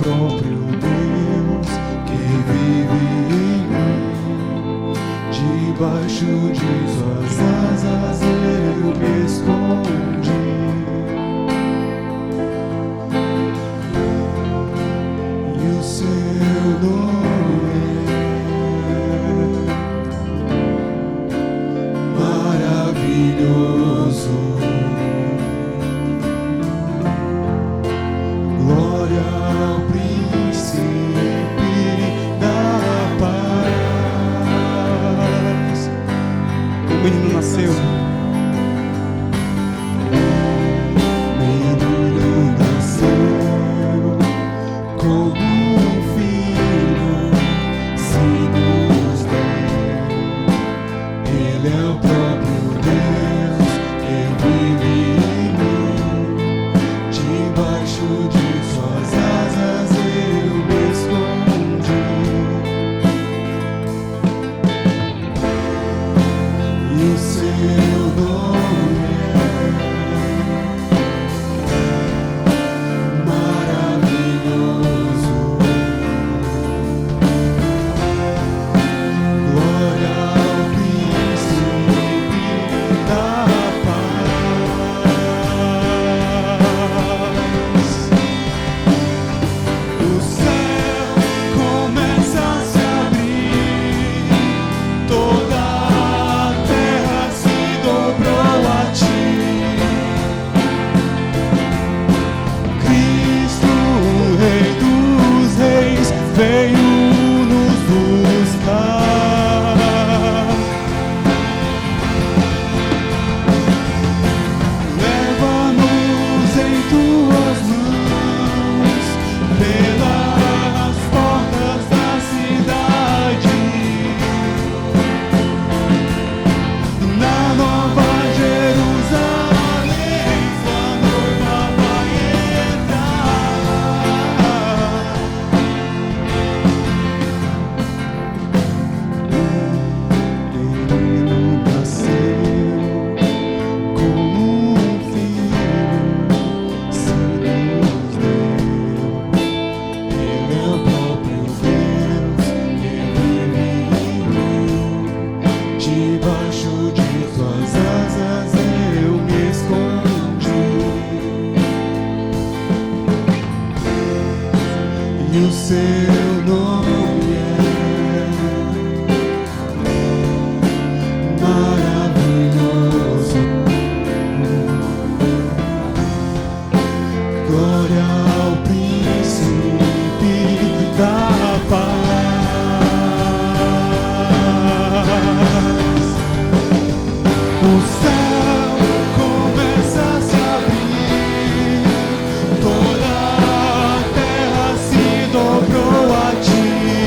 próprio Deus que vive em mim. Debaixo de suas asas eu me escondi. E o seu nome é maravilhoso. Glória ao Príncipe da paz. O menino nasceu. Menino nasceu como um filho, se nos der. Ele é o próprio Deus que vive em mim. Debaixo de suas asas eu me escondi. E o seu nome é maravilhoso. Glória ao Príncipe da paz. O céu começa a se abrir, toda a terra se dobrou a ti. Cristo, o Rei dos Reis, veio nos buscar. Leva-nos em tuas mãos pelas portas da cidade. Na Nova Jerusalém, sua noiva vai entrar. Menino nasceu como um filho, se nos deu. Ele é o próprio Deus que vive em mim. Debaixo de suas asas eu me escondi. E o seu nome é maravilhoso. Glória ao Príncipe da paz. O céu começa a se abrir, toda a terra se dobrou a ti.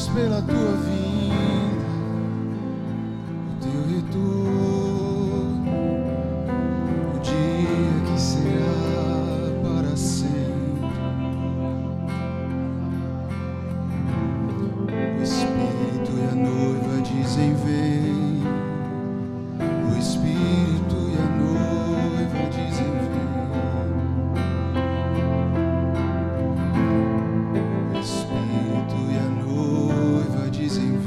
ansiamos pela tua vinda, o teu retorno, o dia que será para sempre. O Espírito e a noiva dizem vem, o Espírito e a noiva dizem vem. O Espírito e a noiva dizem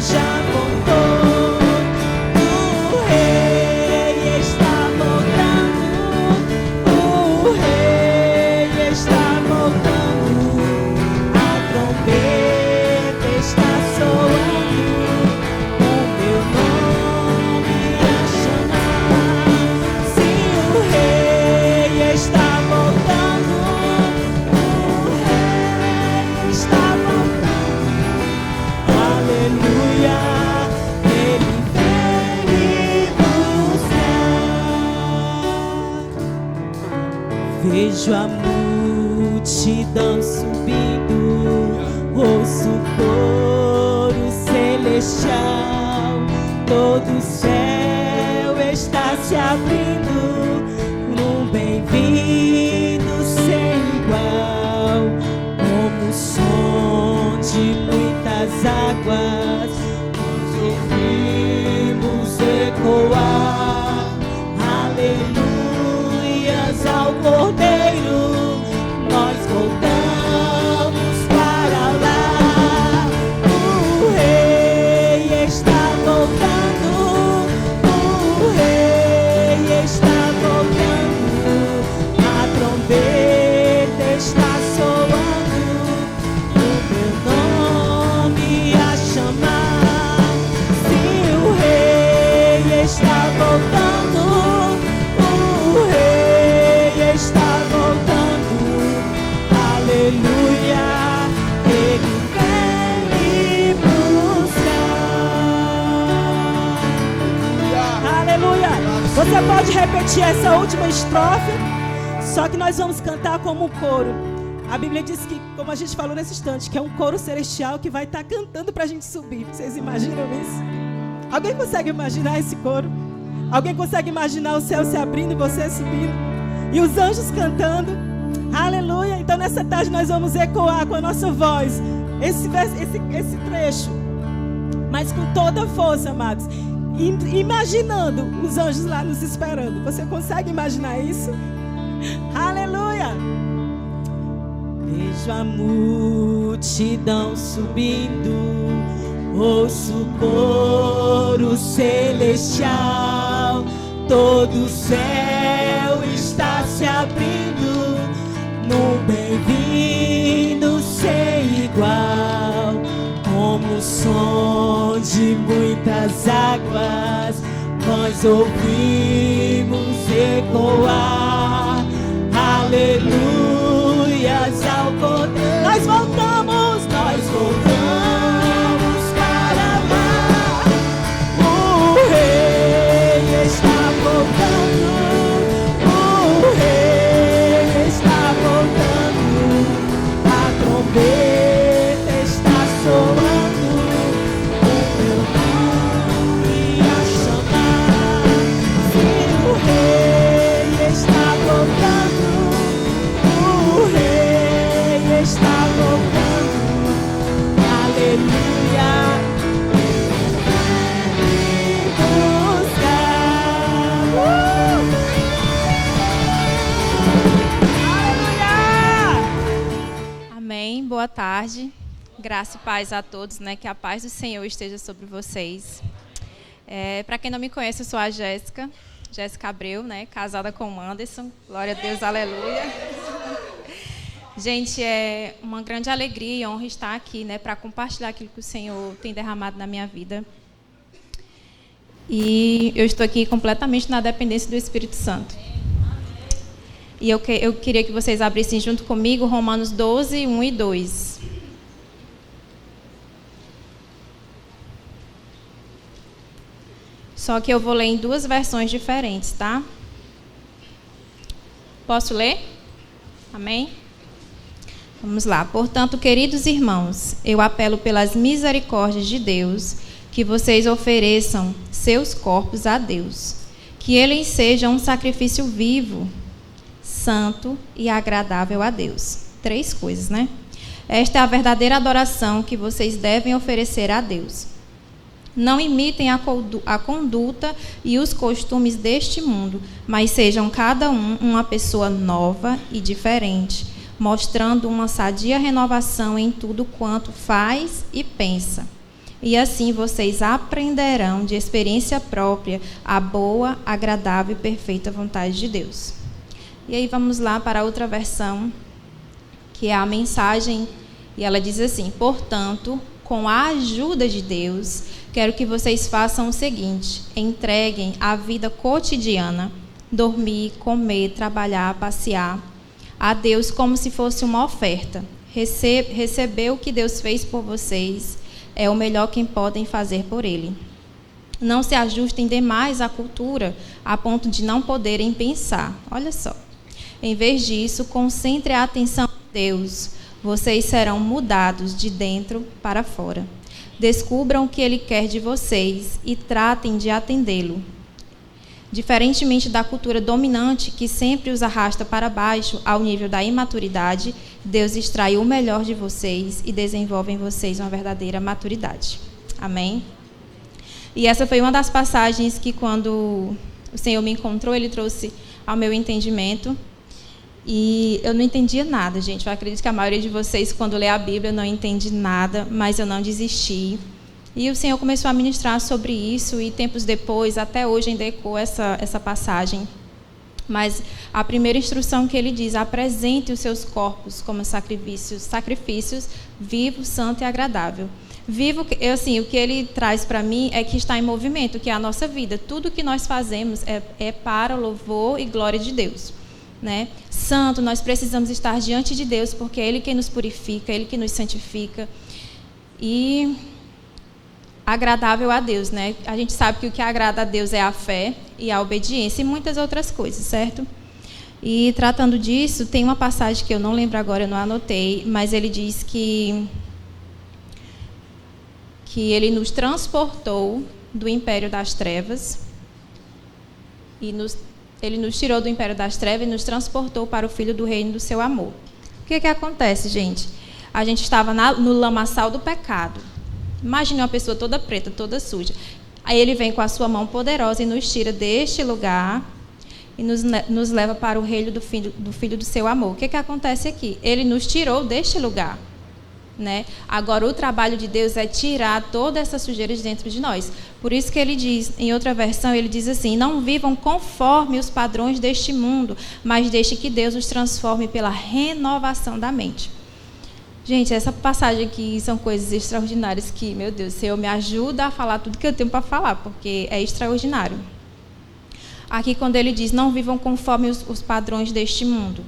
já voltou. O Rei está voltando. O Rei está voltando. A trombeta está soando. O meu nome a chamar. Sim, o Rei está voltando. O Rei está voltando. Aleluia, Ele vem me buscar. Vejo a multidão subindo, ouço o coro celestial, todo o céu está se abrindo, num bem-vindo sem igual, como o som de muitas águas, nós ouvimos ecoar, aleluias ao Cordeiro, nós voltamos para lá. O Rei está voltando, o Rei está voltando, a trombeta está soando, o meu nome a chamar. Sim, o Rei está voltando, o Rei está voltando, aleluia, Ele vem me buscar. Aleluia. Você pode repetir essa última estrofe, só que nós vamos cantar como um coro. A Bíblia diz que, como a gente falou nesse instante, que é um coro celestial que vai estar cantando para a gente subir. Vocês imaginam isso? Alguém consegue imaginar esse coro? Alguém consegue imaginar o céu se abrindo e você subindo? E os anjos cantando? Aleluia! Então nessa tarde nós vamos ecoar com a nossa voz esse trecho, mas com toda a força, amados. Imaginando os anjos lá nos esperando. Você consegue imaginar isso? Aleluia! Vejo a multidão subindo, ouço o coro celestial, todo o céu está se abrindo, num bem-vindo sem igual, como o som de muitas águas, nós ouvimos ecoar, aleluias ao Cordeiro. Nós voltamos para lá. O Rei está voltando, o Rei está voltando, a trombeta está soando, o meu nome a chamar. Sim, o Rei está voltando, o Rei está voltando, aleluia, me buscar. Aleluia! Amém. Boa tarde. Graça e paz a todos, né? Que a paz do Senhor esteja sobre vocês. Para quem não me conhece, eu sou a Jéssica Abreu, né? Casada com o Anderson. Glória a Deus, aleluia. Gente, é uma grande alegria e honra estar aqui, né? Para compartilhar aquilo que o Senhor tem derramado na minha vida. E eu estou aqui completamente na dependência do Espírito Santo. E eu queria que vocês abrissem junto comigo Romanos 12, 1 e 2. Só que eu vou ler em duas versões diferentes, tá? Posso ler? Amém? Vamos lá. Portanto, queridos irmãos, eu apelo pelas misericórdias de Deus que vocês ofereçam seus corpos a Deus, que ele seja um sacrifício vivo, santo e agradável a Deus. 3 coisas, né? Esta é a verdadeira adoração que vocês devem oferecer a Deus. Não imitem a conduta e os costumes deste mundo, mas sejam cada um uma pessoa nova e diferente, mostrando uma sadia renovação em tudo quanto faz e pensa. E assim vocês aprenderão de experiência própria a boa, agradável e perfeita vontade de Deus. E aí vamos lá para a outra versão, que é a mensagem, e ela diz assim: portanto, com a ajuda de Deus, quero que vocês façam o seguinte: entreguem a vida cotidiana, dormir, comer, trabalhar, passear, a Deus como se fosse uma oferta. Receber o que Deus fez por vocês é o melhor que podem fazer por Ele. Não se ajustem demais à cultura, a ponto de não poderem pensar. Olha só. Em vez disso, concentre a atenção em Deus. Vocês serão mudados de dentro para fora. Descubram o que Ele quer de vocês e tratem de atendê-lo. Diferentemente da cultura dominante, que sempre os arrasta para baixo ao nível da imaturidade, Deus extrai o melhor de vocês e desenvolve em vocês uma verdadeira maturidade. Amém? E essa foi uma das passagens que, quando o Senhor me encontrou, Ele trouxe ao meu entendimento. E eu não entendia nada, gente. Eu acredito que a maioria de vocês, quando lê a Bíblia, não entende nada, mas eu não desisti. E o Senhor começou a ministrar sobre isso, e tempos depois, até hoje, ainda ecoa essa passagem. Mas a primeira instrução que Ele diz: apresente os seus corpos como sacrifícios vivos, santo e agradável. Vivo, assim, o que Ele traz para mim é que está em movimento, que é a nossa vida. Tudo que nós fazemos é para o louvor e glória de Deus. Né? Santo, nós precisamos estar diante de Deus, porque é Ele quem nos purifica, Ele que nos santifica. E agradável a Deus, né? A gente sabe que o que agrada a Deus é a fé e a obediência e muitas outras coisas, certo? E tratando disso, tem uma passagem que eu não lembro agora, eu não anotei, mas ele diz que Ele nos transportou do império das trevas e Ele nos tirou do império das trevas e nos transportou para o Filho do reino do seu amor. O que acontece, gente? A gente estava no lamaçal do pecado. Imagine uma pessoa toda preta, toda suja. Aí Ele vem com a sua mão poderosa e nos tira deste lugar e nos leva para o reino do Filho do seu amor. O que acontece aqui? Ele nos tirou deste lugar. Né? Agora, o trabalho de Deus é tirar toda essa sujeira de dentro de nós. Por isso que Ele diz, em outra versão, Ele diz assim: não vivam conforme os padrões deste mundo, mas deixe que Deus os transforme pela renovação da mente. Gente, essa passagem aqui são coisas extraordinárias que, meu Deus, o Senhor me ajuda a falar tudo que eu tenho para falar, porque é extraordinário. Aqui, quando Ele diz: não vivam conforme os padrões deste mundo.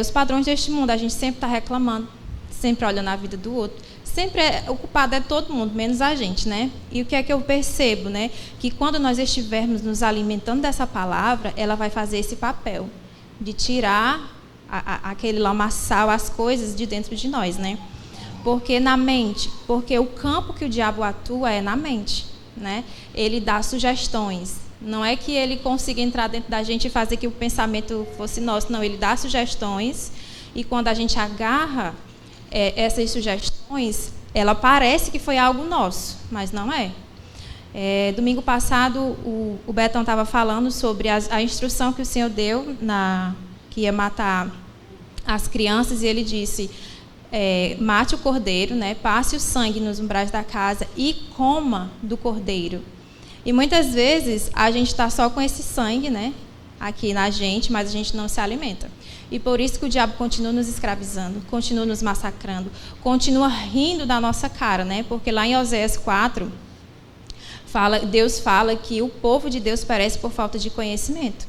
Os padrões deste mundo, a gente sempre está reclamando, sempre olha na vida do outro, sempre o culpado é todo mundo, menos a gente, né? E o que é que eu percebo, né? Que quando nós estivermos nos alimentando dessa palavra, ela vai fazer esse papel de tirar aquele lamaçal, as coisas de dentro de nós, né? Porque o campo que o diabo atua é na mente, né? Ele dá sugestões. Não é que ele consiga entrar dentro da gente e fazer que o pensamento fosse nosso, não. Ele dá sugestões e quando a gente agarra essas sugestões, ela parece que foi algo nosso, mas não é. Domingo passado, o Betão estava falando sobre a instrução que o Senhor deu, que ia matar as crianças, e ele disse: mate o cordeiro, né, passe o sangue nos umbrais da casa e coma do cordeiro. E muitas vezes a gente está só com esse sangue, né, aqui na gente, mas a gente não se alimenta. E por isso que o diabo continua nos escravizando, continua nos massacrando, continua rindo da nossa cara, né? Porque lá em Oséias 4, Deus fala que o povo de Deus perece por falta de conhecimento.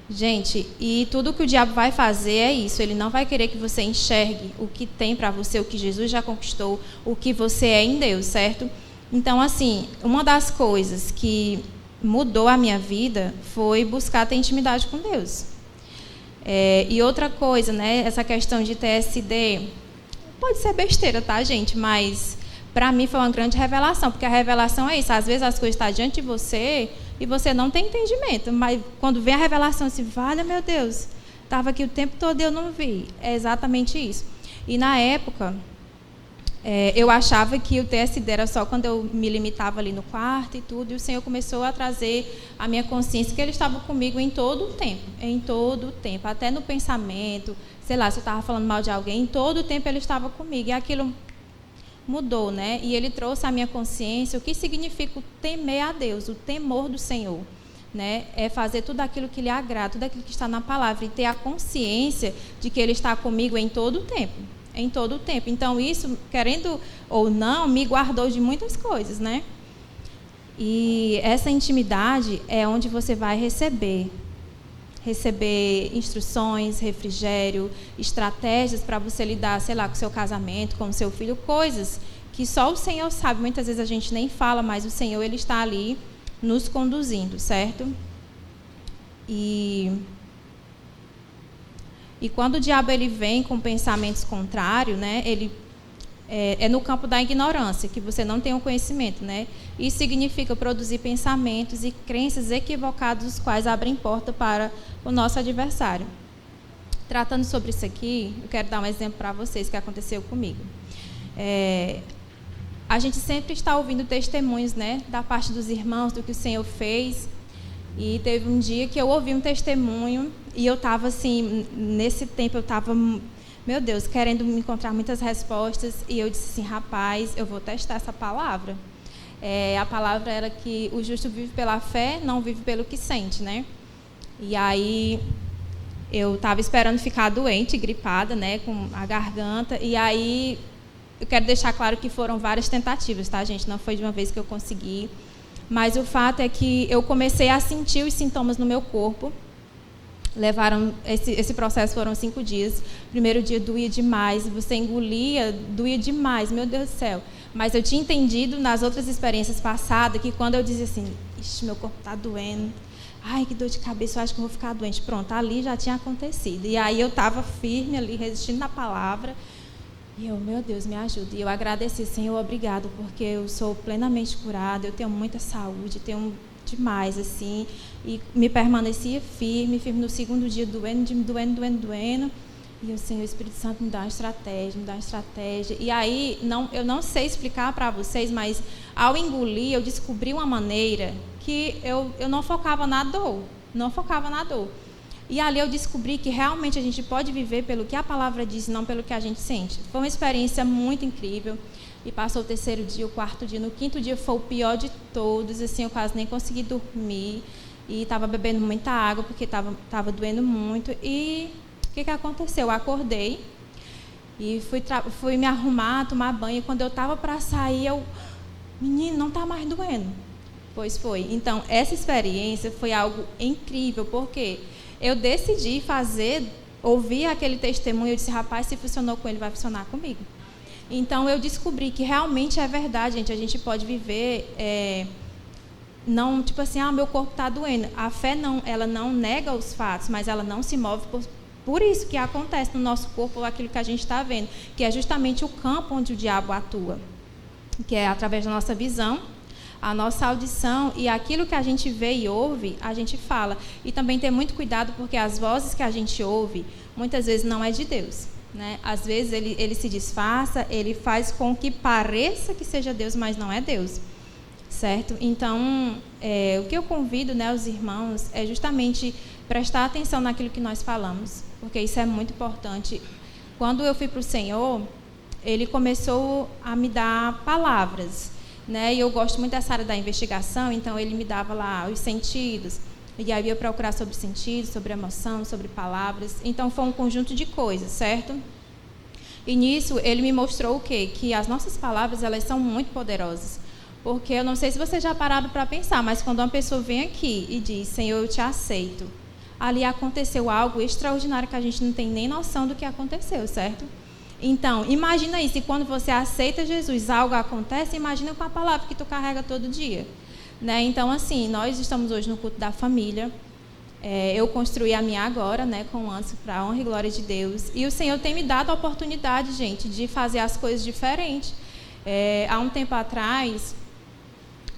Gente, e tudo que o diabo vai fazer é isso. Ele não vai querer que você enxergue o que tem para você, o que Jesus já conquistou, o que você é em Deus, certo? Então, assim, uma das coisas que mudou a minha vida foi buscar ter intimidade com Deus. E outra coisa, né, essa questão de TSD, pode ser besteira, tá, gente? Mas para mim foi uma grande revelação, porque a revelação é isso. Às vezes as coisas estão diante de você e você não tem entendimento, mas quando vem a revelação, você vale, meu Deus, estava aqui o tempo todo e eu não vi. É exatamente isso. E na época, eu achava que o TSD era só quando eu me limitava ali no quarto e tudo, e o Senhor começou a trazer a minha consciência que Ele estava comigo em todo o tempo, até no pensamento, sei lá, se eu estava falando mal de alguém, em todo o tempo Ele estava comigo, e aquilo mudou, né? E ele trouxe à minha consciência o que significa o temer a Deus, o temor do Senhor, né? É fazer tudo aquilo que lhe agrada, tudo aquilo que está na palavra, e ter a consciência de que ele está comigo em todo o tempo. Em todo o tempo. Então, isso, querendo ou não, me guardou de muitas coisas, né? E essa intimidade é onde você vai receber instruções, refrigério, estratégias para você lidar, sei lá, com o seu casamento, com o seu filho, coisas que só o Senhor sabe. Muitas vezes a gente nem fala, mas o Senhor, ele está ali nos conduzindo, certo? E quando o diabo ele vem com pensamentos contrários, né, ele é no campo da ignorância, que você não tem o conhecimento, né? Isso significa produzir pensamentos e crenças equivocadas, os quais abrem porta para o nosso adversário. Tratando sobre isso aqui, eu quero dar um exemplo para vocês que aconteceu comigo. A gente sempre está ouvindo testemunhos, né, da parte dos irmãos, do que o Senhor fez. E teve um dia que eu ouvi um testemunho e eu estava assim, nesse tempo eu estava, meu Deus, querendo encontrar muitas respostas, e eu disse assim, rapaz, eu vou testar essa palavra. A palavra era que o justo vive pela fé, não vive pelo que sente, né? E aí eu estava esperando ficar doente, gripada, né, com a garganta, e aí eu quero deixar claro que foram várias tentativas, tá, gente? Não foi de uma vez que eu consegui, mas o fato é que eu comecei a sentir os sintomas no meu corpo. Esse processo foram 5 dias. Primeiro dia doía demais, você engolia, doía demais, meu Deus do céu. Mas eu tinha entendido nas outras experiências passadas que quando eu dizia assim, ixi, meu corpo está doendo, ai, que dor de cabeça, eu acho que eu vou ficar doente. Pronto, ali já tinha acontecido. E aí eu estava firme ali, resistindo na palavra. E eu, meu Deus, me ajuda. E eu agradeci, Senhor, obrigado, porque eu sou plenamente curada, eu tenho muita saúde, tenho demais, assim. E me permanecia firme no segundo dia doendo. E o Senhor, o Espírito Santo, me dá uma estratégia. E aí, eu não sei explicar para vocês, mas ao engolir, eu descobri uma maneira que eu não focava na dor. E ali eu descobri que realmente a gente pode viver pelo que a palavra diz, não pelo que a gente sente. Foi uma experiência muito incrível. E passou o 3º dia, o 4º dia. No 5º dia foi o pior de todos. Assim, eu quase nem consegui dormir. E estava bebendo muita água, porque estava doendo muito. E o que aconteceu? Eu acordei e fui me arrumar, tomar banho. E quando eu estava para sair, menino, não está mais doendo. Pois foi. Então, essa experiência foi algo incrível, porque eu decidi ouvir aquele testemunho. Eu disse, rapaz, se funcionou com ele, vai funcionar comigo. Então, eu descobri que realmente é verdade, gente. A gente pode viver, não, tipo assim, meu corpo está doendo. A fé, ela não nega os fatos, mas ela não se move por isso que acontece no nosso corpo, aquilo que a gente está vendo, que é justamente o campo onde o diabo atua, que é através da nossa visão, a nossa audição, e aquilo que a gente vê e ouve, a gente fala. E também ter muito cuidado, porque as vozes que a gente ouve, muitas vezes não é de Deus, né? Às vezes ele se disfarça, ele faz com que pareça que seja Deus, mas não é Deus, certo? Então, o que eu convido, né, os irmãos é justamente prestar atenção naquilo que nós falamos, porque isso é muito importante. Quando eu fui para o Senhor, Ele começou a me dar palavras, né? E eu gosto muito dessa área da investigação, então Ele me dava lá os sentidos, e aí eu ia procurar sobre sentidos, sobre emoção, sobre palavras. Então foi um conjunto de coisas, certo? E nisso Ele me mostrou o quê? Que as nossas palavras, elas são muito poderosas. Porque eu não sei se vocês já pararam para pensar, mas quando uma pessoa vem aqui e diz, Senhor, eu te aceito, ali aconteceu algo extraordinário que a gente não tem nem noção do que aconteceu, certo? Então, imagina isso, e quando você aceita Jesus, algo acontece, imagina com a palavra que tu carrega todo dia, né? Então, assim, nós estamos hoje no culto da família. Eu construí a minha agora, né, com o Anso, para a honra e glória de Deus. E o Senhor tem me dado a oportunidade, gente, de fazer as coisas diferentes. Há um tempo atrás,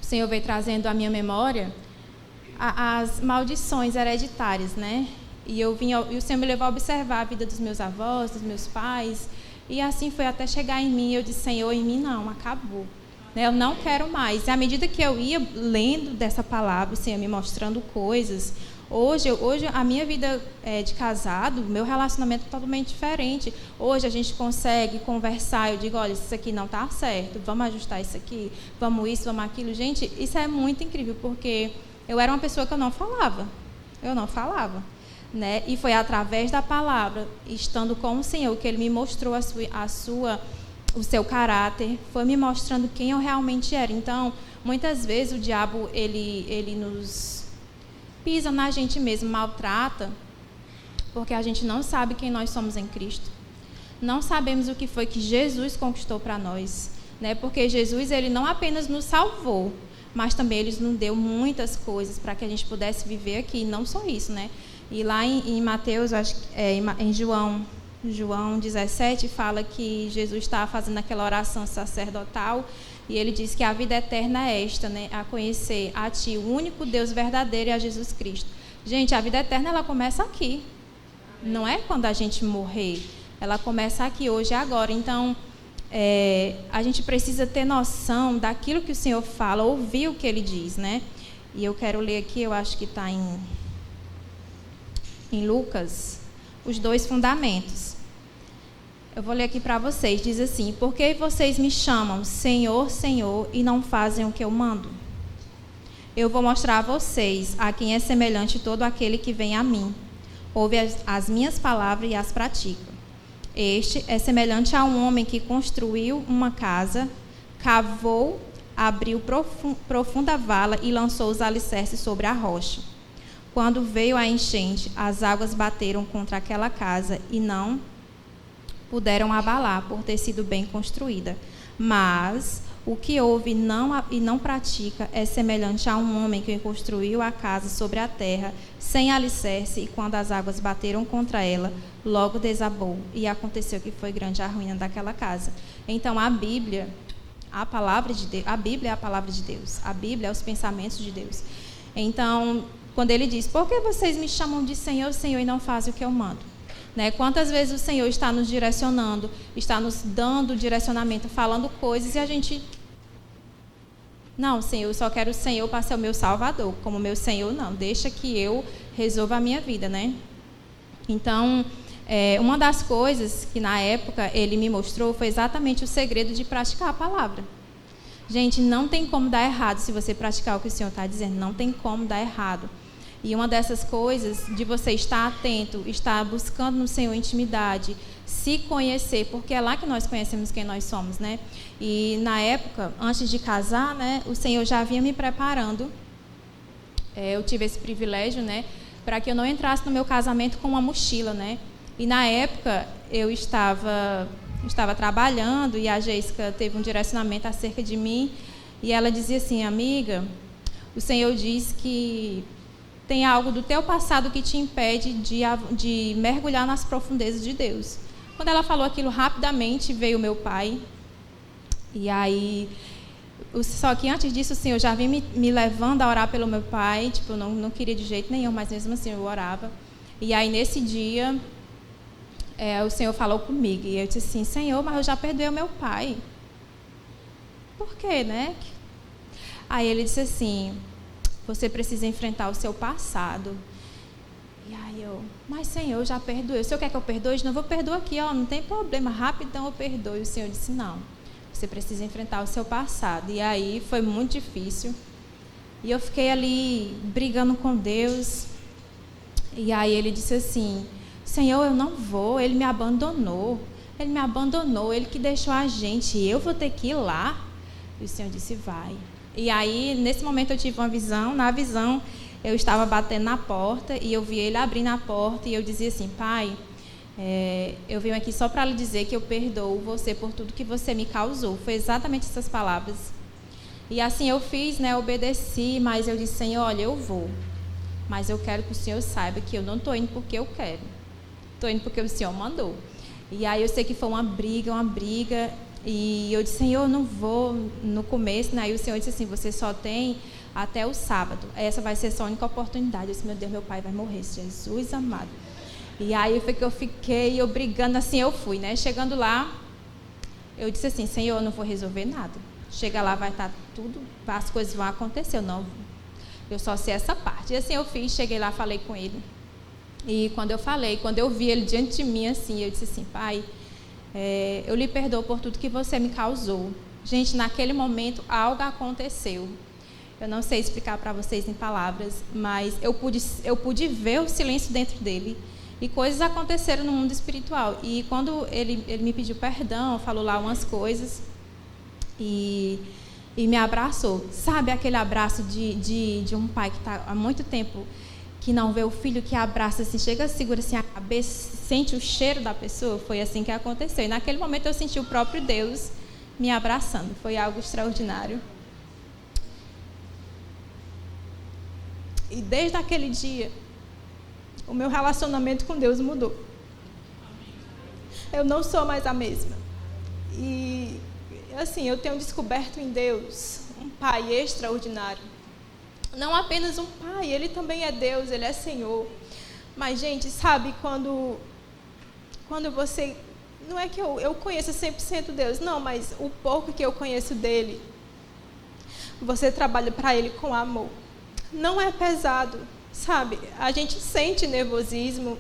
o Senhor veio trazendo à minha memória as maldições hereditárias, né? E o Senhor me levou a observar a vida dos meus avós, dos meus pais, e assim foi até chegar em mim. Eu disse, Senhor, em mim não, acabou, né? Eu não quero mais. E à medida que eu ia lendo dessa palavra, o Senhor me mostrando coisas, Hoje a minha vida de casado, meu relacionamento é totalmente diferente. Hoje a gente consegue conversar, eu digo, olha, isso aqui não está certo, vamos ajustar isso aqui, vamos isso, vamos aquilo. Gente, isso é muito incrível, porque eu era uma pessoa que eu não falava, né? E foi através da palavra, estando com o Senhor, que Ele me mostrou o seu caráter, foi me mostrando quem eu realmente era. Então, muitas vezes o diabo, ele nos pisa na gente mesmo, maltrata, porque a gente não sabe quem nós somos em Cristo. Não sabemos o que foi que Jesus conquistou para nós, né? Porque Jesus, Ele não apenas nos salvou, mas também Ele nos deu muitas coisas para que a gente pudesse viver aqui, e não só isso, né? E lá em Mateus, acho que em João 17, fala que Jesus estava fazendo aquela oração sacerdotal, e ele diz que a vida eterna é esta, né? A conhecer a Ti, o único Deus verdadeiro, e a Jesus Cristo. Gente, a vida eterna, ela começa aqui. Não é quando a gente morrer. Ela começa aqui, hoje e agora. Então, a gente precisa ter noção daquilo que o Senhor fala, ouvir o que Ele diz, né? E eu quero ler aqui, eu acho que está em Lucas, os 2 fundamentos. Eu vou ler aqui para vocês. Diz assim: por que vocês me chamam Senhor, Senhor, e não fazem o que eu mando? Eu vou mostrar a vocês a quem é semelhante todo aquele que vem a mim. Ouve as minhas palavras e as pratica. Este é semelhante a um homem que construiu uma casa, cavou, abriu profunda vala e lançou os alicerces sobre a rocha. Quando veio a enchente, as águas bateram contra aquela casa e não puderam abalar, por ter sido bem construída. Mas o que ouve e não pratica é semelhante a um homem que construiu a casa sobre a terra, sem alicerce, e quando as águas bateram contra ela, logo desabou. E aconteceu que foi grande a ruína daquela casa. Então, a Bíblia, a palavra de Deus, a Bíblia é a palavra de Deus. A Bíblia é os pensamentos de Deus. Então, quando Ele diz, por que vocês me chamam de Senhor, Senhor, e não fazem o que eu mando? Né? Quantas vezes o Senhor está nos direcionando, está nos dando direcionamento, falando coisas, e a gente... Não, Senhor, eu só quero o Senhor para ser o meu Salvador. Como meu Senhor, não. Deixa que eu resolva a minha vida, né? Então, uma das coisas que na época Ele me mostrou foi exatamente o segredo de praticar a palavra. Gente, não tem como dar errado se você praticar o que o Senhor está dizendo. Não tem como dar errado. E uma dessas coisas, de você estar atento, estar buscando no Senhor intimidade, se conhecer, porque é lá que nós conhecemos quem nós somos, né? E na época, antes de casar, né, o Senhor já vinha me preparando. Eu tive esse privilégio, né, para que eu não entrasse no meu casamento com uma mochila, né? E na época, eu estava trabalhando e a Jéssica teve um direcionamento acerca de mim, e ela dizia assim, amiga, o Senhor diz que tem algo do teu passado que te impede de mergulhar nas profundezas de Deus. Quando ela falou aquilo, rapidamente veio meu pai. E aí, só que antes disso, o Senhor já vinha me levando a orar pelo meu pai. Tipo, eu não queria de jeito nenhum, mas mesmo assim eu orava. E aí, nesse dia, o Senhor falou comigo. E eu disse assim, Senhor, mas eu já perdoei o meu pai. Por quê, né? Aí ele disse assim, você precisa enfrentar o seu passado. E aí eu, mas Senhor, eu já perdoei. O Senhor quer que eu perdoe? Não, vou perdoar aqui, ó, não tem problema, rapidão eu perdoo. E o Senhor disse, não, você precisa enfrentar o seu passado. E aí foi muito difícil. E eu fiquei ali brigando com Deus. E aí ele disse assim, Senhor, eu não vou, Ele me abandonou. Ele que deixou a gente, eu vou ter que ir lá. E o Senhor disse, vai. E aí, nesse momento, eu tive uma visão. Na visão, eu estava batendo na porta e eu vi Ele abrindo a porta e eu dizia assim, Pai, eu venho aqui só para lhe dizer que eu perdoo você por tudo que você me causou. Foi exatamente essas palavras. E assim eu fiz, né, obedeci, mas eu disse, Senhor, olha, eu vou. Mas eu quero que o Senhor saiba que eu não estou indo porque eu quero. Estou indo porque o Senhor mandou. E aí eu sei que foi uma briga. E eu disse, Senhor, eu não vou no começo, né? Aí o Senhor disse assim, você só tem até o sábado. Essa vai ser a sua única oportunidade. Eu disse, meu Deus, meu pai vai morrer, Jesus amado. E aí foi que eu fiquei, eu brigando, assim eu fui, né? Chegando lá, eu disse assim, Senhor, eu não vou resolver nada. Chega lá, vai estar tudo, as coisas vão acontecer. Eu só sei essa parte. E assim eu fiz, cheguei lá, falei com ele. E quando eu vi ele diante de mim, assim, eu disse assim: Pai, eu lhe perdoo por tudo que você me causou. Gente, naquele momento, algo aconteceu. Eu não sei explicar para vocês em palavras, mas eu pude ver o silêncio dentro dele. E coisas aconteceram no mundo espiritual. E quando ele me pediu perdão, falou lá umas coisas e me abraçou. Sabe aquele abraço de um pai que está há muito tempo que não vê o filho, que abraça assim, chega, segura assim a cabeça, sente o cheiro da pessoa? Foi assim que aconteceu. E naquele momento eu senti o próprio Deus me abraçando. Foi algo extraordinário. E desde aquele dia, o meu relacionamento com Deus mudou. Eu não sou mais a mesma. E, assim, eu tenho descoberto em Deus um Pai extraordinário. Não apenas um Pai, Ele também é Deus, Ele é Senhor. Mas, gente, sabe, quando você... Não é que eu conheça 100% Deus, não, mas o pouco que eu conheço dEle, você trabalha para Ele com amor. Não é pesado, sabe? A gente sente nervosismo,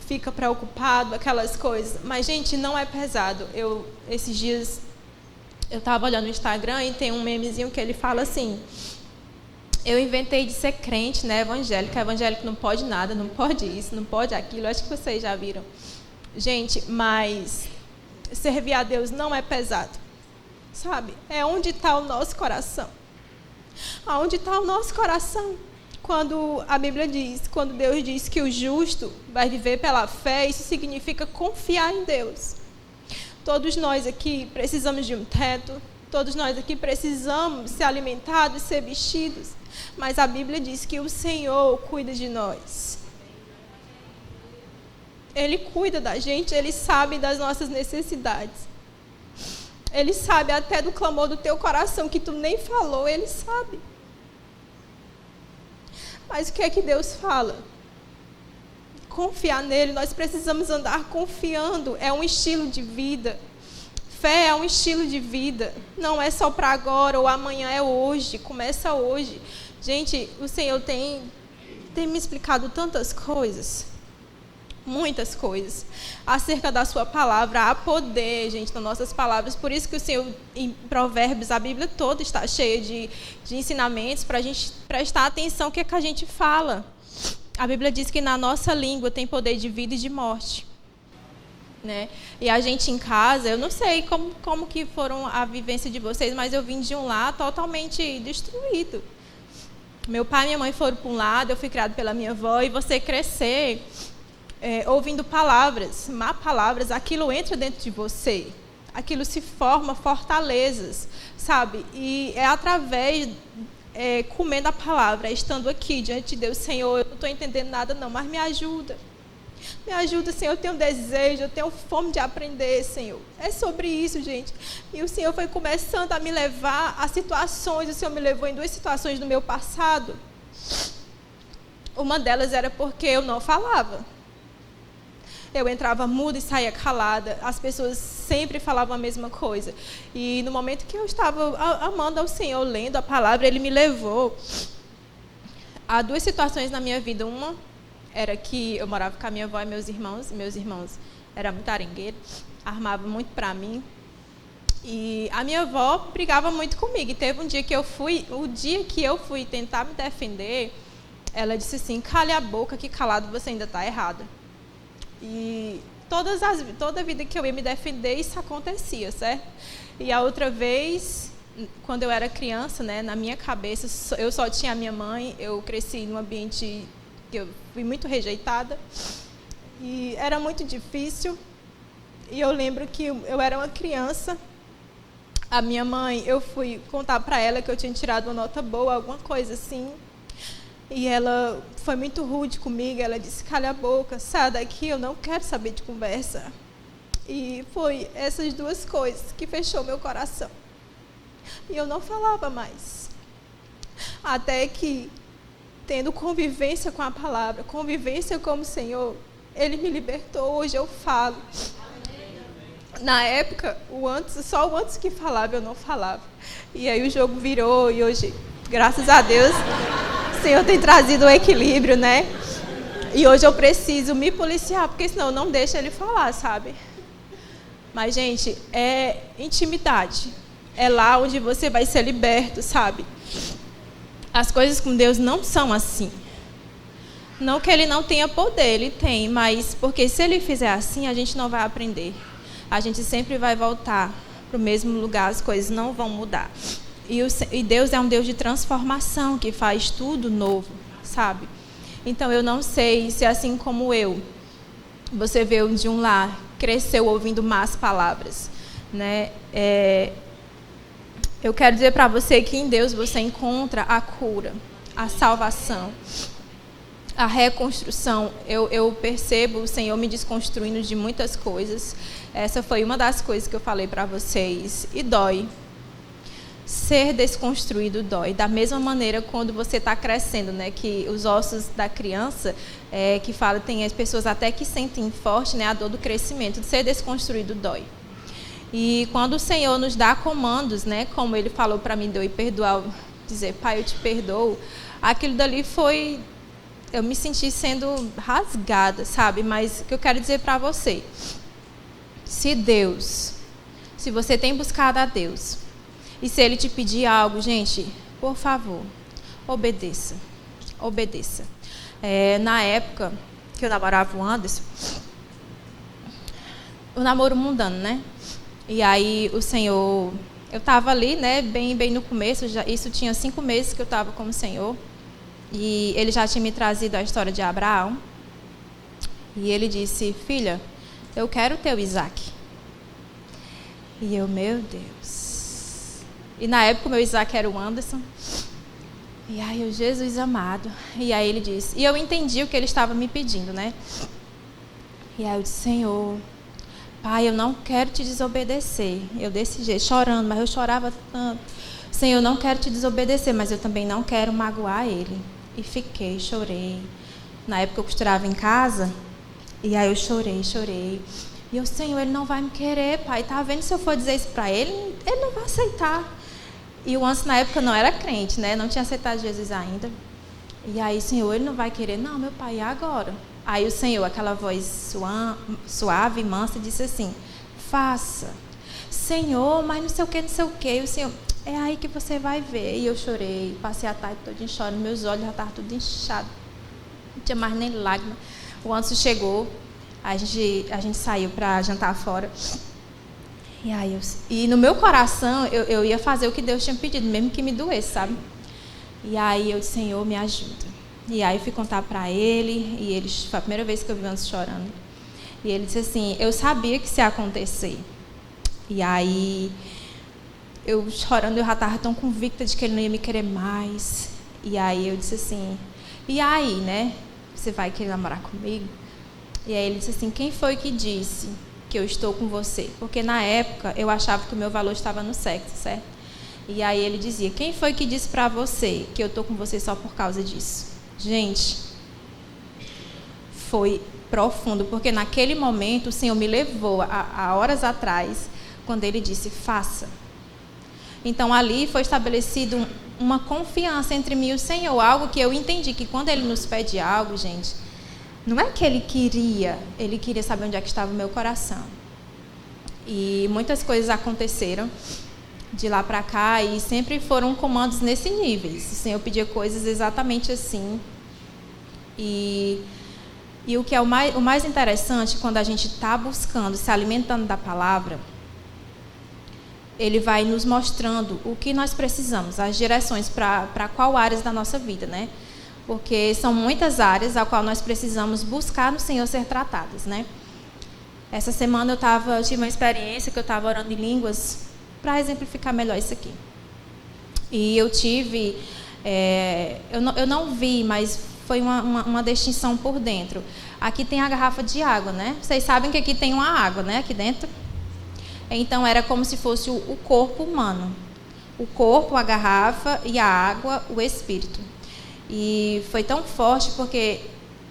fica preocupado, aquelas coisas. Mas, gente, não é pesado. Esses dias, eu estava olhando no Instagram e tem um memezinho que ele fala assim: eu inventei de ser crente, né, evangélico. Evangélico não pode nada, não pode isso, não pode aquilo. Acho que vocês já viram. Gente, mas servir a Deus não é pesado, sabe? É onde está o nosso coração. Aonde está o nosso coração? Quando a Bíblia diz, quando Deus diz que o justo vai viver pela fé, isso significa confiar em Deus. Todos nós aqui precisamos de um teto, todos nós aqui precisamos ser alimentados, ser vestidos, mas a Bíblia diz que o Senhor cuida de nós. Ele cuida da gente, Ele sabe das nossas necessidades. Ele sabe até do clamor do teu coração, que tu nem falou, Ele sabe. Mas o que é que Deus fala? Confiar nele, nós precisamos andar confiando, é um estilo de vida. Fé é um estilo de vida, não é só para agora ou amanhã, é hoje, começa hoje. Gente, o Senhor tem me explicado tantas coisas, muitas coisas, acerca da sua palavra. Há poder, gente, nas nossas palavras. Por isso que o Senhor, em Provérbios, a Bíblia toda está cheia de ensinamentos para a gente prestar atenção no que é que a gente fala. A Bíblia diz que na nossa língua tem poder de vida e de morte, né? E a gente em casa, eu não sei como que foram a vivência de vocês, mas eu vim de um lar totalmente destruído. Meu pai e minha mãe foram para um lado, eu fui criada pela minha avó, e você crescer ouvindo palavras, má palavras, aquilo entra dentro de você, aquilo se forma fortalezas, sabe? E é através, comendo a palavra, estando aqui diante de Deus: Senhor, eu não estou entendendo nada não, mas me ajuda. Me ajuda, Senhor, eu tenho desejo, eu tenho fome de aprender, Senhor. É sobre isso, gente. E o Senhor foi começando a me levar a situações. O Senhor me levou em 2 situações do meu passado. Uma delas era porque eu não falava. Eu entrava muda e saía calada. As pessoas sempre falavam a mesma coisa. E no momento que eu estava amando ao Senhor, lendo a palavra, Ele me levou a 2 situações na minha vida. Uma era que eu morava com a minha avó e meus irmãos. Meus irmãos eram muito arengueiros, armavam muito para mim. E a minha avó brigava muito comigo. E teve um dia que o dia que eu fui tentar me defender, ela disse assim: cale a boca, que calado você ainda está errado. E toda a vida que eu ia me defender, isso acontecia, certo? E a outra vez, quando eu era criança, né, na minha cabeça, eu só tinha a minha mãe. Eu cresci num ambiente que eu fui muito rejeitada. E era muito difícil. E eu lembro que eu era uma criança. A minha mãe, eu fui contar para ela que eu tinha tirado uma nota boa, alguma coisa assim. E ela foi muito rude comigo. Ela disse: cala a boca, sai daqui, eu não quero saber de conversa. E foi essas 2 coisas que fechou meu coração. E eu não falava mais. Até que, tendo convivência com a palavra, convivência com o Senhor, Ele me libertou. Hoje eu falo. Na época, só o antes que falava, eu não falava. E aí o jogo virou, e hoje, graças a Deus, Senhor tem trazido o equilíbrio, né? E hoje eu preciso me policiar, porque senão eu não deixo ele falar, sabe? Mas, gente, é intimidade. É lá onde você vai ser liberto, sabe? As coisas com Deus não são assim. Não que ele não tenha poder, ele tem, mas porque se ele fizer assim, a gente não vai aprender. A gente sempre vai voltar para o mesmo lugar, as coisas não vão mudar. E Deus é um Deus de transformação, que faz tudo novo, sabe? Então, eu não sei se assim como você veio de um lar, cresceu ouvindo más palavras, né? Eu quero dizer para você que em Deus você encontra a cura, a salvação, a reconstrução. Eu percebo o Senhor me desconstruindo de muitas coisas. Essa foi uma das coisas que eu falei para vocês. E dói. Ser desconstruído dói. Da mesma maneira quando você está crescendo, né? Que os ossos da criança, que fala, tem as pessoas até que sentem forte, né? A dor do crescimento. Ser desconstruído dói. E quando o Senhor nos dá comandos, né? Como Ele falou para mim, deu e perdoar, dizer, Pai, eu te perdoo. Aquilo dali foi... Eu me senti sendo rasgada, sabe? Mas o que eu quero dizer para você, se você tem buscado a Deus, e se Ele te pedir algo, gente, por favor, obedeça. Obedeça. Na época que eu namorava o Anderson, o namoro mundano, né? E aí o Senhor, eu estava ali, né? Bem no começo, isso tinha 5 meses que eu estava com o Senhor. E ele já tinha me trazido a história de Abraão. E ele disse, filha, eu quero o teu Isaac. E eu, meu Deus. E na época o meu Isaac era o Anderson. E aí eu, Jesus amado. E aí ele disse, e eu entendi o que ele estava me pedindo, né? E aí eu disse, Senhor, Pai, eu não quero te desobedecer. Eu desse jeito, chorando, mas eu chorava tanto. Senhor, eu não quero te desobedecer, mas eu também não quero magoar ele. E fiquei, chorei. Na época eu costurava em casa, e aí eu chorei. E eu, Senhor, ele não vai me querer, Pai. Tá vendo, se eu for dizer isso para ele, ele não vai aceitar. E o Anderson na época não era crente, né? Não tinha aceitado Jesus ainda. E aí, Senhor, ele não vai querer. Não, meu Pai, e agora? Aí o Senhor, aquela voz suave, mansa, disse assim, faça. Senhor, mas não sei o que. E o Senhor... É aí que você vai ver. E eu chorei, passei a tarde toda chorando, meus olhos já estavam tudo inchados, não tinha mais nem lágrima. O Anderson chegou, a gente saiu para jantar fora. E no meu coração, eu ia fazer o que Deus tinha pedido, mesmo que me doesse, sabe? E aí eu disse, Senhor, me ajuda. E aí eu fui contar para ele, e ele, foi a primeira vez que eu vi o Anderson chorando. E ele disse assim, eu sabia que isso ia acontecer. E aí... eu chorando, eu já estava tão convicta de que ele não ia me querer mais. E aí eu disse assim, e aí, né? Você vai querer namorar comigo? E aí ele disse assim, quem foi que disse que eu estou com você? Porque na época eu achava que o meu valor estava no sexo, certo? E aí ele dizia, quem foi que disse para você que eu estou com você só por causa disso? Gente, foi profundo, porque naquele momento o Senhor me levou a horas atrás, quando Ele disse, faça. Então, ali foi estabelecido uma confiança entre mim e o Senhor, algo que eu entendi, que quando Ele nos pede algo, gente, não é que Ele queria saber onde é que estava o meu coração. E muitas coisas aconteceram de lá para cá e sempre foram comandos nesse nível. O Senhor pedia coisas exatamente assim. E o que é o mais interessante, quando a gente está buscando, se alimentando da palavra, Ele vai nos mostrando o que nós precisamos, as direções para qual áreas da nossa vida, né? Porque são muitas áreas a qual nós precisamos buscar no Senhor ser tratadas, né? Essa semana eu tive uma experiência que eu estava orando em línguas para exemplificar melhor isso aqui. E eu tive, eu não vi, mas foi uma distinção por dentro. Aqui tem a garrafa de água, né? Vocês sabem que aqui tem uma água, né? Aqui dentro. Então, era como se fosse o corpo humano. O corpo, a garrafa e a água, o espírito. E foi tão forte porque,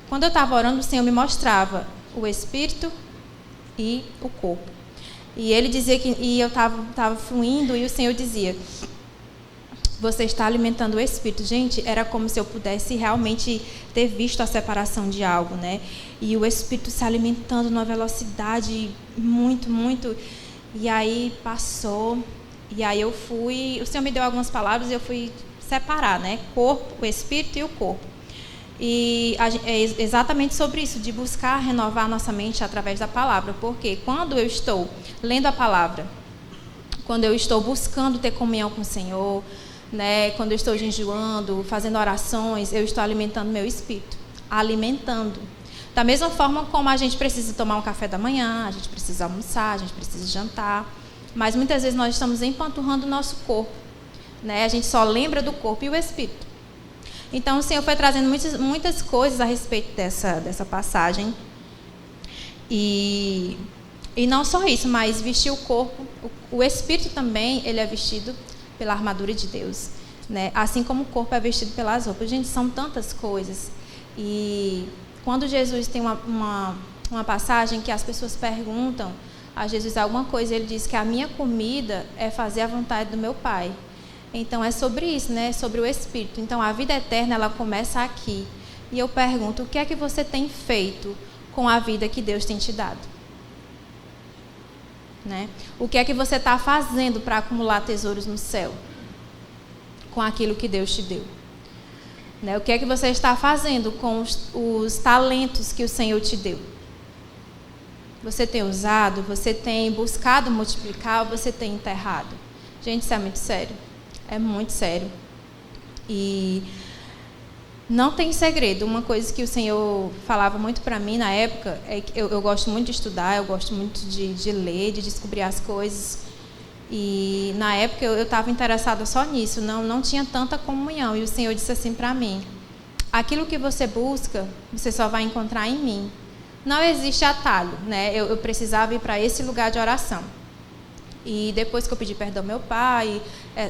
quando eu estava orando, o Senhor me mostrava o espírito e o corpo. E Ele dizia que... E eu estava fluindo e o Senhor dizia... você está alimentando o Espírito. Gente, era como se eu pudesse realmente ter visto a separação de algo, né? E o Espírito se alimentando numa velocidade muito, muito. E aí passou, e aí eu fui... O Senhor me deu algumas palavras e eu fui separar, né? Corpo, o Espírito e o corpo. E é exatamente sobre isso, de buscar renovar nossa mente através da palavra. Porque quando eu estou lendo a palavra, quando eu estou buscando ter comunhão com o Senhor, né, quando eu estou jejuando, fazendo orações, eu estou alimentando meu espírito. Alimentando. Da mesma forma como a gente precisa tomar um café da manhã, a gente precisa almoçar, a gente precisa jantar. Mas muitas vezes nós estamos empanturrando o nosso corpo, né? A gente só lembra do corpo e o espírito. Então o Senhor foi trazendo muitas coisas a respeito dessa passagem. E não só isso, mas vestir o corpo. O espírito também, ele é vestido pela armadura de Deus, né? Assim como o corpo é vestido pelas roupas. Gente, são tantas coisas. E quando Jesus tem uma passagem que as pessoas perguntam a Jesus alguma coisa, ele diz que a minha comida é fazer a vontade do meu Pai. Então é sobre isso, né? Sobre o Espírito. Então a vida eterna, ela começa aqui. E eu pergunto, o que é que você tem feito com a vida que Deus tem te dado? Né? O que é que você está fazendo para acumular tesouros no céu com aquilo que Deus te deu? Né? O que é que você está fazendo com os talentos que o Senhor te deu? Você tem usado? Você tem buscado multiplicar? Ou você tem enterrado? Gente, isso é muito sério. É muito sério. E não tem segredo. Uma coisa que o Senhor falava muito para mim na época é que eu gosto muito de estudar, eu gosto muito de ler, de descobrir as coisas. E na época eu estava interessada só nisso, não tinha tanta comunhão. E o Senhor disse assim para mim: aquilo que você busca, você só vai encontrar em mim. Não existe atalho, né? Eu precisava ir para esse lugar de oração. E depois que eu pedi perdão ao meu pai,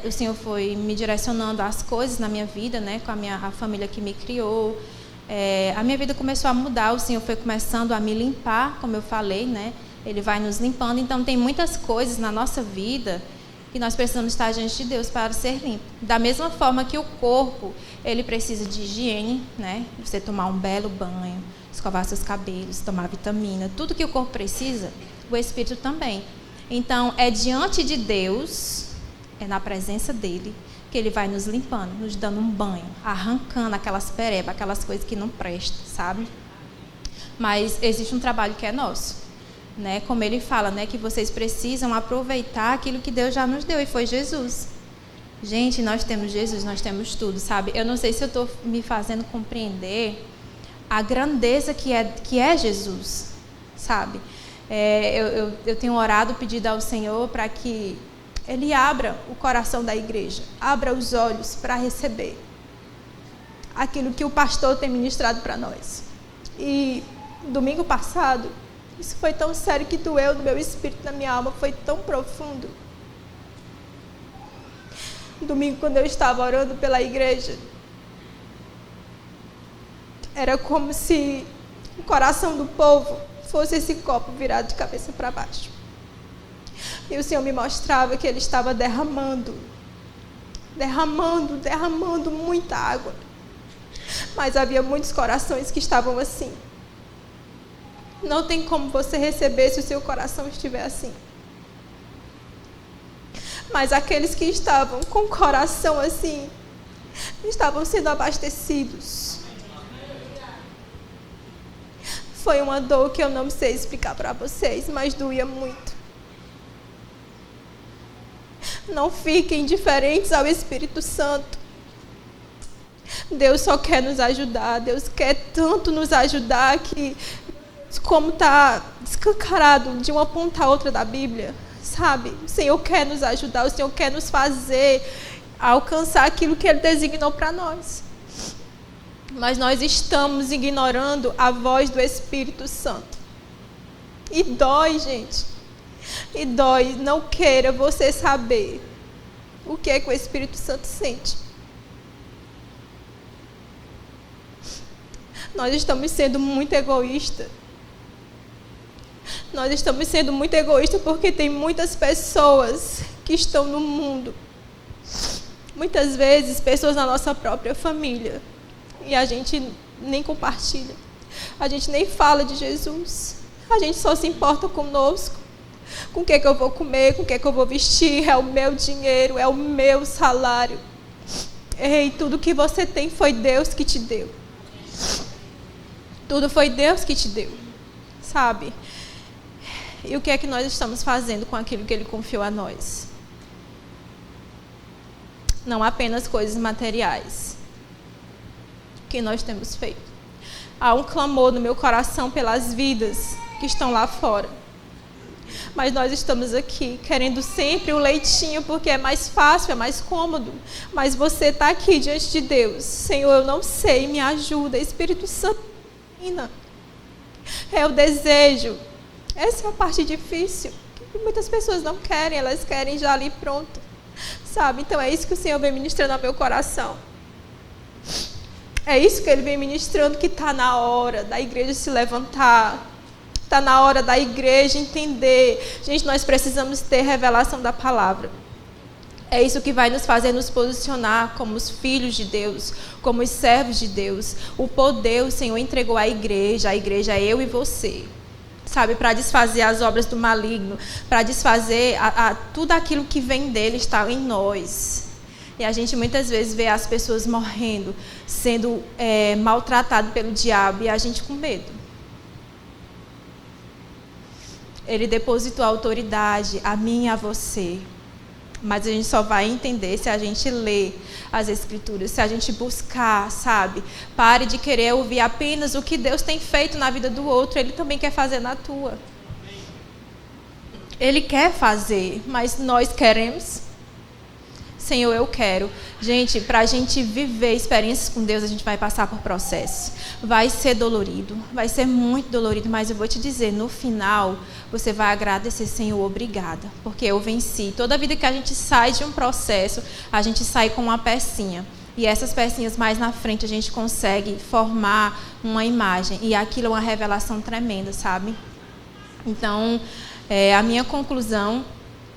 o Senhor foi me direcionando às coisas na minha vida, né, com a família que me criou. A minha vida começou a mudar, o Senhor foi começando a me limpar, como eu falei, né? Ele vai nos limpando. Então, tem muitas coisas na nossa vida que nós precisamos estar diante de Deus para ser limpo. Da mesma forma que o corpo, ele precisa de higiene, né? Você tomar um belo banho, escovar seus cabelos, tomar vitamina, tudo que o corpo precisa, o espírito também. Então, é diante de Deus, é na presença dele, que ele vai nos limpando, nos dando um banho, arrancando aquelas perebas, aquelas coisas que não prestam, sabe? Mas existe um trabalho que é nosso, né? Como ele fala, né? Que vocês precisam aproveitar aquilo que Deus já nos deu, e foi Jesus. Gente, nós temos Jesus, nós temos tudo, sabe? Eu não sei se eu estou me fazendo compreender a grandeza que é Jesus, sabe? Eu tenho orado, pedido ao Senhor para que Ele abra o coração da igreja, abra os olhos para receber aquilo que o pastor tem ministrado para nós. E domingo passado, isso foi tão sério que doeu no meu espírito, na minha alma, foi tão profundo. Domingo, quando eu estava orando pela igreja, era como se o coração do povo fosse esse copo virado de cabeça para baixo. E o Senhor me mostrava que Ele estava derramando muita água. Mas havia muitos corações que estavam assim. Não tem como você receber se o seu coração estiver assim. Mas aqueles que estavam com o coração assim, estavam sendo abastecidos. Foi uma dor que eu não sei explicar para vocês, mas doía muito. Não fiquem indiferentes ao Espírito Santo. Deus só quer nos ajudar. Deus quer tanto nos ajudar que, como está escancarado de uma ponta a outra da Bíblia, sabe? O Senhor quer nos ajudar, o Senhor quer nos fazer alcançar aquilo que Ele designou para nós. Mas nós estamos ignorando a voz do Espírito Santo. E dói, gente. E dói. Não queira você saber o que é que o Espírito Santo sente. Nós estamos sendo muito egoístas. Nós estamos sendo muito egoístas porque tem muitas pessoas que estão no mundo. muitas vezes, pessoas na nossa própria família, e a gente nem compartilha, a gente nem fala de Jesus, a gente só se importa conosco, com o que eu vou comer, com o que eu vou vestir, é o meu dinheiro, é o meu salário. Ei, tudo que você tem foi Deus que te deu. Tudo foi Deus que te deu, sabe? E o que é que nós estamos fazendo com aquilo que Ele confiou a nós? Não apenas coisas materiais. O que nós temos feito? Há um clamor no meu coração pelas vidas que estão lá fora. Mas nós estamos aqui querendo sempre o leitinho porque é mais fácil, é mais cômodo. Mas você está aqui diante de Deus. Senhor, eu não sei, me ajuda. Espírito Santo, é o desejo. Essa é a parte difícil. Que muitas pessoas não querem, elas querem já ali pronto. Sabe? Então é isso que o Senhor vem ministrando ao meu coração. É isso que Ele vem ministrando, que está na hora da igreja se levantar. Está na hora da igreja entender. Gente, nós precisamos ter revelação da palavra. É isso que vai nos fazer nos posicionar como os filhos de Deus, como os servos de Deus. O poder o Senhor entregou à igreja. A igreja é eu e você. Sabe, para desfazer as obras do maligno, para desfazer tudo aquilo que vem dele está em nós. E a gente muitas vezes vê as pessoas morrendo, sendo maltratado pelo diabo, e a gente com medo. Ele depositou a autoridade a mim e a você. Mas a gente só vai entender se a gente ler as Escrituras, se a gente buscar, sabe? Pare de querer ouvir apenas o que Deus tem feito na vida do outro. Ele também quer fazer na tua. Ele quer fazer, mas nós queremos. Senhor, eu quero. Gente, para a gente viver experiências com Deus, a gente vai passar por processos. Vai ser dolorido, vai ser muito dolorido, mas eu vou te dizer, no final, você vai agradecer, Senhor, obrigada, porque eu venci. Toda vida que a gente sai de um processo, a gente sai com uma pecinha. E essas pecinhas mais na frente, a gente consegue formar uma imagem. E aquilo é uma revelação tremenda, sabe? Então, a minha conclusão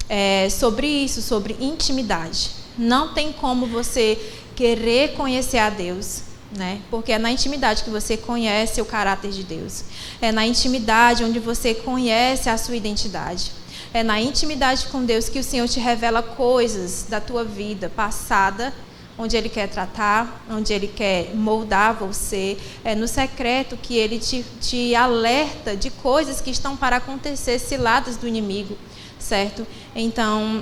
é sobre isso, sobre intimidade. Não tem como você querer conhecer a Deus, né? Porque é na intimidade que você conhece o caráter de Deus. É na intimidade onde você conhece a sua identidade. É na intimidade com Deus que o Senhor te revela coisas da tua vida passada, onde Ele quer tratar, onde Ele quer moldar você. É no secreto que Ele te alerta de coisas que estão para acontecer, ciladas do inimigo, certo? Então,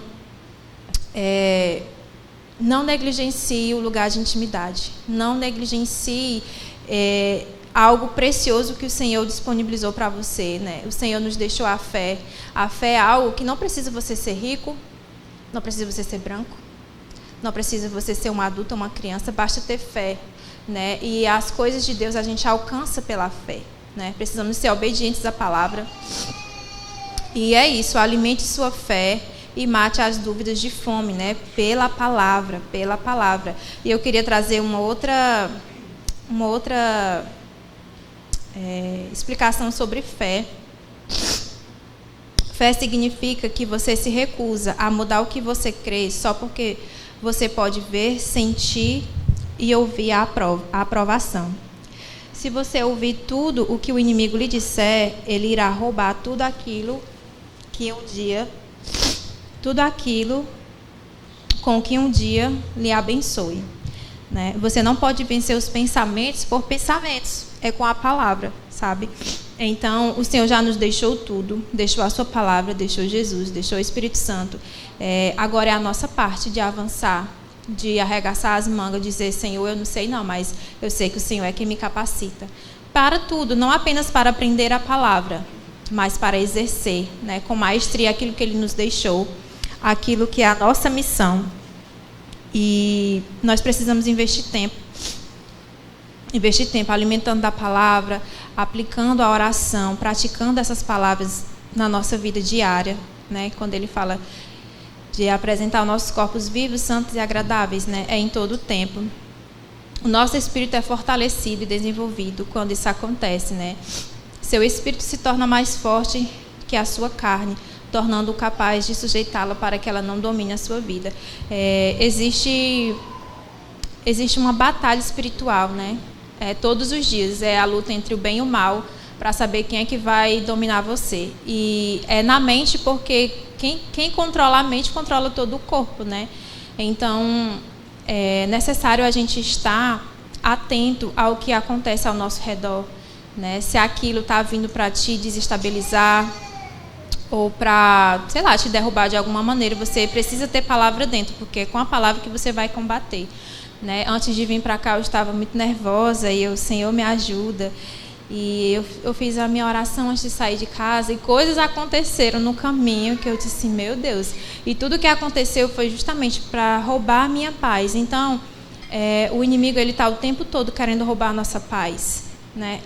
não negligencie o lugar de intimidade. Não negligencie algo precioso que o Senhor disponibilizou para você, né? O Senhor nos deixou a fé. A fé é algo que não precisa você ser rico, não precisa você ser branco, não precisa você ser um adulto ou uma criança, basta ter fé, né? E as coisas de Deus a gente alcança pela fé, né? Precisamos ser obedientes à palavra. E é isso, alimente sua fé e mate as dúvidas de fome, né? Pela palavra, pela palavra. E eu queria trazer uma outra explicação sobre fé. Fé significa que você se recusa a mudar o que você crê só porque você pode ver, sentir e ouvir a aprovação. Se você ouvir tudo o que o inimigo lhe disser, ele irá roubar tudo aquilo com que um dia lhe abençoe, né? Você não pode vencer os pensamentos por pensamentos, é com a palavra, sabe? Então, o Senhor já nos deixou tudo, deixou a sua palavra, deixou Jesus, deixou o Espírito Santo. Agora é a nossa parte de avançar, de arregaçar as mangas, dizer, Senhor, eu não sei não, mas eu sei que o Senhor é quem me capacita. Para tudo, não apenas para aprender a palavra, mas para exercer, né, com maestria aquilo que Ele nos deixou, aquilo que é a nossa missão. E nós precisamos investir tempo alimentando da palavra, aplicando a oração, praticando essas palavras na nossa vida diária, né? Quando Ele fala de apresentar nossos corpos vivos, santos e agradáveis, né? É em todo o tempo. O nosso espírito é fortalecido e desenvolvido quando isso acontece, né? Seu espírito se torna mais forte que a sua carne, tornando-o capaz de sujeitá-la para que ela não domine a sua vida. Existe uma batalha espiritual, né? Todos os dias é a luta entre o bem e o mal para saber quem é que vai dominar você. E é na mente, porque quem controla a mente controla todo o corpo, né? Então, é necessário a gente estar atento ao que acontece ao nosso redor, né? Se aquilo está vindo para te desestabilizar ou para, sei lá, te derrubar de alguma maneira, você precisa ter palavra dentro, porque é com a palavra que você vai combater, né? Antes de vir para cá, eu estava muito nervosa e o Senhor me ajuda. E eu fiz a minha oração antes de sair de casa e coisas aconteceram no caminho que eu disse, meu Deus. E tudo que aconteceu foi justamente para roubar a minha paz. Então, o inimigo está o tempo todo querendo roubar a nossa paz, né?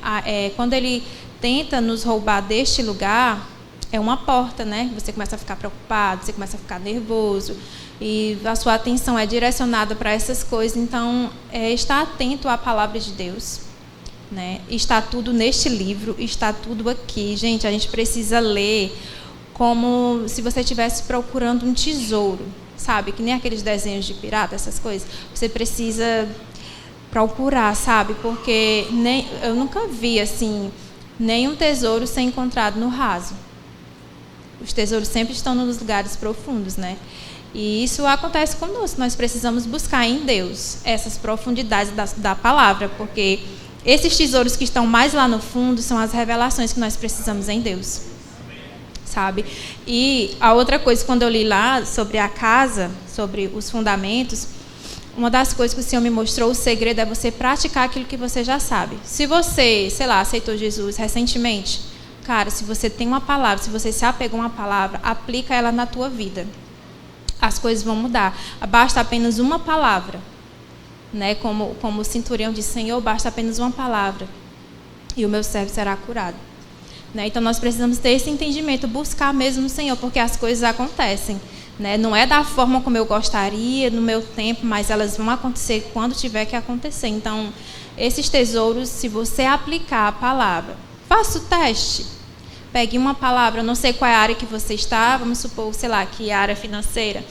Quando ele tenta nos roubar deste lugar, é uma porta, né? Você começa a ficar preocupado, você começa a ficar nervoso e a sua atenção é direcionada para essas coisas. Então, está atento à palavra de Deus, né? Está tudo neste livro, está tudo aqui. Gente, a gente precisa ler como se você estivesse procurando um tesouro, sabe? Que nem aqueles desenhos de pirata, essas coisas. Você precisa procurar, sabe? Porque eu nunca vi assim nenhum tesouro ser encontrado no raso. Os tesouros sempre estão nos lugares profundos, né? E isso acontece conosco. Nós precisamos buscar em Deus essas profundidades da palavra, porque esses tesouros que estão mais lá no fundo são as revelações que nós precisamos em Deus, sabe? E a outra coisa, quando eu li lá sobre a casa, sobre os fundamentos, uma das coisas que o Senhor me mostrou, o segredo é você praticar aquilo que você já sabe. Se você, sei lá, aceitou Jesus recentemente, cara, se você tem uma palavra, se você se apegou a uma palavra, aplica ela na tua vida. As coisas vão mudar. Basta apenas uma palavra. Né? Como o centurião disse, Senhor, basta apenas uma palavra e o meu servo será curado, né? Então nós precisamos ter esse entendimento, buscar mesmo no Senhor, porque as coisas acontecem, né? Não é da forma como eu gostaria, no meu tempo, mas elas vão acontecer quando tiver que acontecer. Então, esses tesouros, se você aplicar a palavra, faça o teste, pegue uma palavra, eu não sei qual é a área que você está, vamos supor, sei lá, que é a área financeira.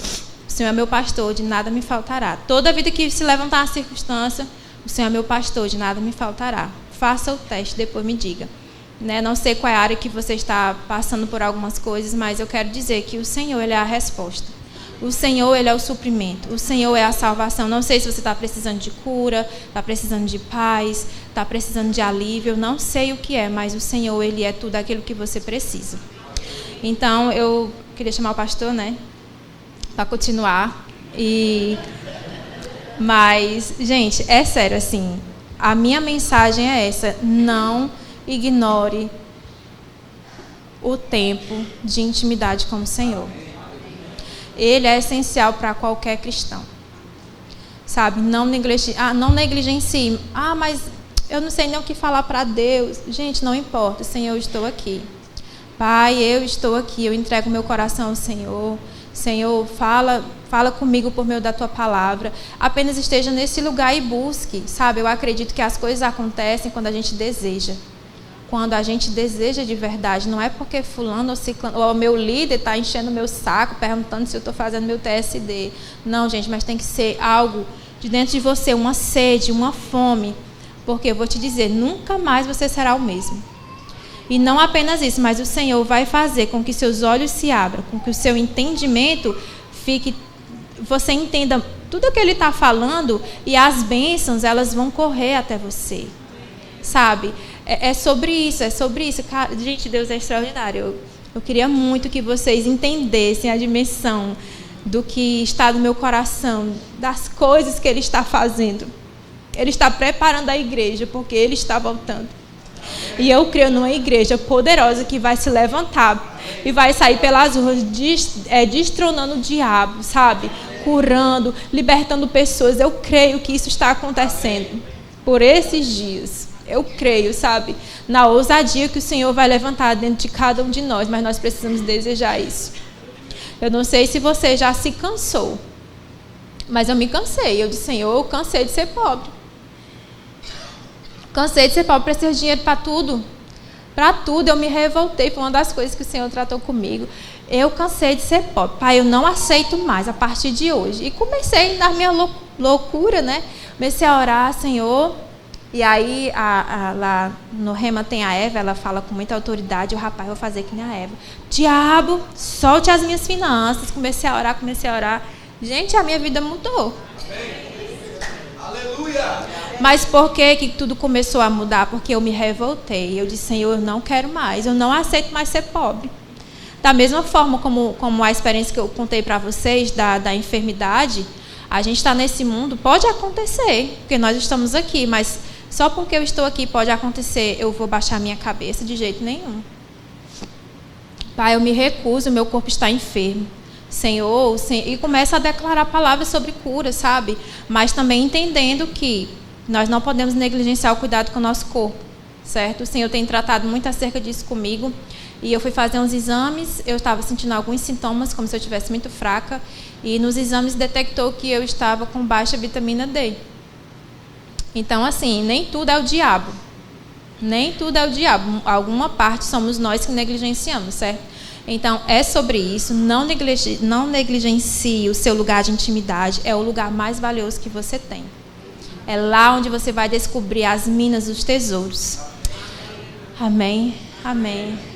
O Senhor é meu pastor, de nada me faltará. Toda vida que se levantar a circunstância, o Senhor é meu pastor, de nada me faltará. Faça o teste, depois me diga. Né? Não sei qual é a área que você está passando por algumas coisas, mas eu quero dizer que o Senhor, Ele é a resposta. O Senhor, Ele é o suprimento. O Senhor é a salvação. Não sei se você está precisando de cura, está precisando de paz, está precisando de alívio. Não sei o que é, mas o Senhor, Ele é tudo aquilo que você precisa. Então, eu queria chamar o pastor, né? Para continuar. Mas, gente, é sério, assim, a minha mensagem é essa: não ignore o tempo de intimidade com o Senhor. Ele é essencial para qualquer cristão, sabe? Não negligencie. Mas eu não sei nem o que falar para Deus. Gente, não importa, Senhor, eu estou aqui. Pai, eu estou aqui, eu entrego meu coração ao Senhor. Senhor, fala comigo por meio da Tua palavra. Apenas esteja nesse lugar e busque, sabe? Eu acredito que as coisas acontecem quando a gente deseja. Quando a gente deseja de verdade. Não é porque fulano ou ciclano, ou o meu líder está enchendo o meu saco, perguntando se eu estou fazendo meu TSD. Não, gente, mas tem que ser algo de dentro de você, uma sede, uma fome. Porque eu vou te dizer, nunca mais você será o mesmo. E não apenas isso, mas o Senhor vai fazer com que seus olhos se abram, com que o seu entendimento fique, você entenda tudo o que Ele está falando, e as bênçãos, elas vão correr até você, sabe? É sobre isso. Cara, gente, Deus é extraordinário. Eu queria muito que vocês entendessem a dimensão do que está no meu coração, das coisas que Ele está fazendo. Ele está preparando a igreja, porque Ele está voltando. E eu creio numa igreja poderosa que vai se levantar e vai sair pelas ruas destronando o diabo, sabe? Curando, libertando pessoas. Eu creio que isso está acontecendo por esses dias. Eu creio, sabe? Na ousadia que o Senhor vai levantar dentro de cada um de nós, mas nós precisamos desejar isso. Eu não sei se você já se cansou, mas eu me cansei. Eu disse, Senhor, eu cansei de ser pobre. Cansei de ser pobre, preciso de dinheiro para tudo. Para tudo, eu me revoltei. Foi uma das coisas que o Senhor tratou comigo. Eu cansei de ser pobre. Pai, eu não aceito mais a partir de hoje. E comecei na minha loucura, né? Comecei a orar, Senhor. E aí, lá no Rema tem a Eva, ela fala com muita autoridade. O rapaz, vou fazer que nem a Eva. Diabo, solte as minhas finanças. Comecei a orar. Gente, a minha vida mudou. Aleluia! Mas por que tudo começou a mudar? Porque eu me revoltei. Eu disse, Senhor, eu não quero mais. Eu não aceito mais ser pobre. Da mesma forma como a experiência que eu contei para vocês da enfermidade, a gente está nesse mundo, pode acontecer, porque nós estamos aqui, mas só porque eu estou aqui pode acontecer, eu vou baixar minha cabeça de jeito nenhum. Pai, eu me recuso, meu corpo está enfermo. Senhor, e começa a declarar palavras sobre cura, sabe? Mas também entendendo que nós não podemos negligenciar o cuidado com o nosso corpo, certo? O Senhor tem tratado muito acerca disso comigo. E eu fui fazer uns exames, eu estava sentindo alguns sintomas, como se eu estivesse muito fraca. E nos exames detectou que eu estava com baixa vitamina D. Então, assim, nem tudo é o diabo. Nem tudo é o diabo. Alguma parte somos nós que negligenciamos, certo? Então, é sobre isso. Não negligencie o seu lugar de intimidade. É o lugar mais valioso que você tem. É lá onde você vai descobrir as minas dos tesouros. Amém. Amém.